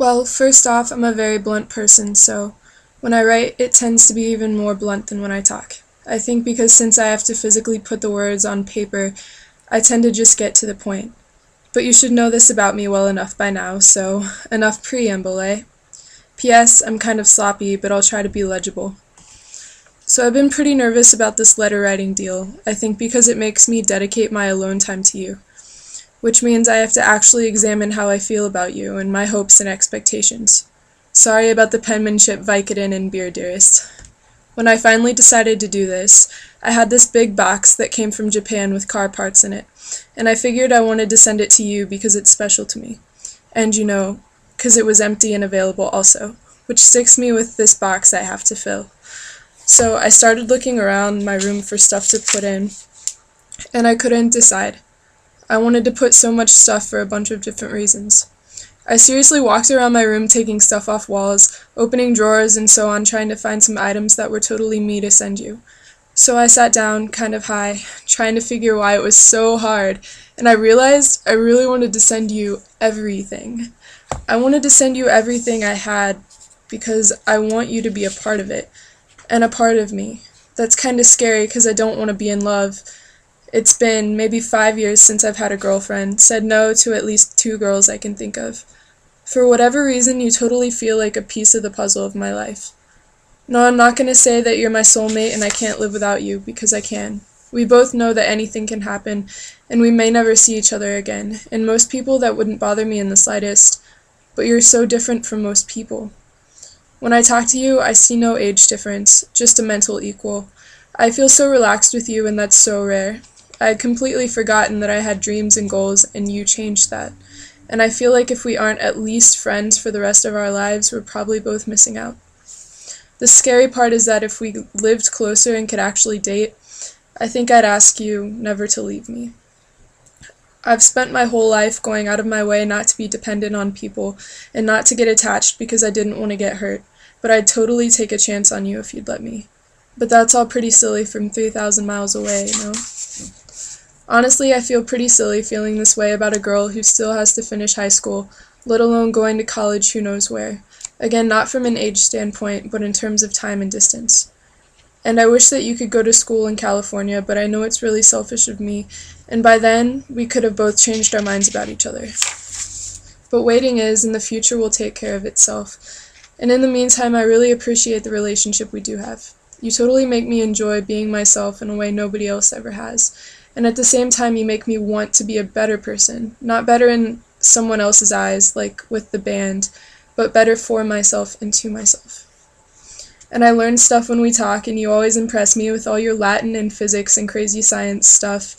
Well, first off, I'm a very blunt person, so when I write, it tends to be even more blunt than when I talk. I think because since I have to physically put the words on paper, I tend to just get to the point. But you should know this about me well enough by now, so enough preamble, eh? P.S. I'm kind of sloppy, but I'll try to be legible. So I've been pretty nervous about this letter writing deal, I think because it makes me dedicate my alone time to you, which means I have to actually examine how I feel about you and my hopes and expectations. Sorry about the penmanship Vicodin and beer, dearest. When I finally decided to do this, I had this big box that came from Japan with car parts in it, and I figured I wanted to send it to you because it's special to me. And because it was empty and available also, which sticks me with this box I have to fill. So I started looking around my room for stuff to put in, and I couldn't decide. I wanted to put so much stuff for a bunch of different reasons. I seriously walked around my room taking stuff off walls, opening drawers and so on, trying to find some items that were totally me to send you. So I sat down, kind of high, trying to figure why it was so hard, and I realized I really wanted to send you everything. I wanted to send you everything I had because I want you to be a part of it, and a part of me. That's kind of scary because I don't want to be in love. It's been maybe 5 years since I've had a girlfriend, said no to at least 2 girls I can think of. For whatever reason, you totally feel like a piece of the puzzle of my life. No, I'm not going to say that you're my soulmate and I can't live without you, because I can. We both know that anything can happen, and we may never see each other again, and most people that wouldn't bother me in the slightest, but you're so different from most people. When I talk to you, I see no age difference, just a mental equal. I feel so relaxed with you, and that's so rare. I had completely forgotten that I had dreams and goals, and you changed that. And I feel like if we aren't at least friends for the rest of our lives, we're probably both missing out. The scary part is that if we lived closer and could actually date, I think I'd ask you never to leave me. I've spent my whole life going out of my way not to be dependent on people and not to get attached because I didn't want to get hurt, but I'd totally take a chance on you if you'd let me. But that's all pretty silly from 3,000 miles away, you know? Honestly, I feel pretty silly feeling this way about a girl who still has to finish high school, let alone going to college who knows where. Again, not from an age standpoint, but in terms of time and distance. And I wish that you could go to school in California, but I know it's really selfish of me, and by then, we could have both changed our minds about each other. But waiting is, and the future will take care of itself. And in the meantime, I really appreciate the relationship we do have. You totally make me enjoy being myself in a way nobody else ever has. And at the same time, you make me want to be a better person. Not better in someone else's eyes, like with the band, but better for myself and to myself. And I learn stuff when we talk, and you always impress me with all your Latin and physics and crazy science stuff.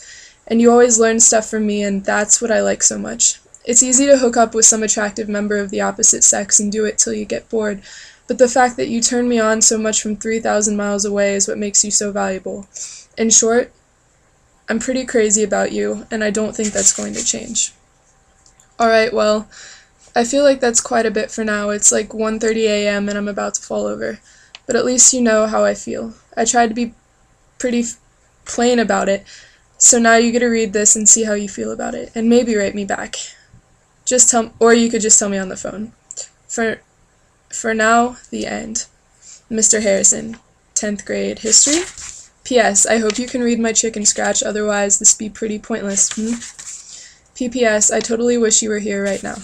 And you always learn stuff from me, and that's what I like so much. It's easy to hook up with some attractive member of the opposite sex and do it till you get bored, but the fact that you turn me on so much from 3,000 miles away is what makes you so valuable. In short, I'm pretty crazy about you, and I don't think that's going to change. Alright, well, I feel like that's quite a bit for now. It's like 1:30 a.m. and I'm about to fall over. But at least you know how I feel. I tried to be pretty plain about it, so now you get to read this and see how you feel about it, and maybe write me back. Or you could just tell me on the phone. For now, the end. Mr. Harrison, 10th grade history. P.S. I hope you can read my chicken scratch, otherwise this be pretty pointless. P.P.S. I totally wish you were here right now.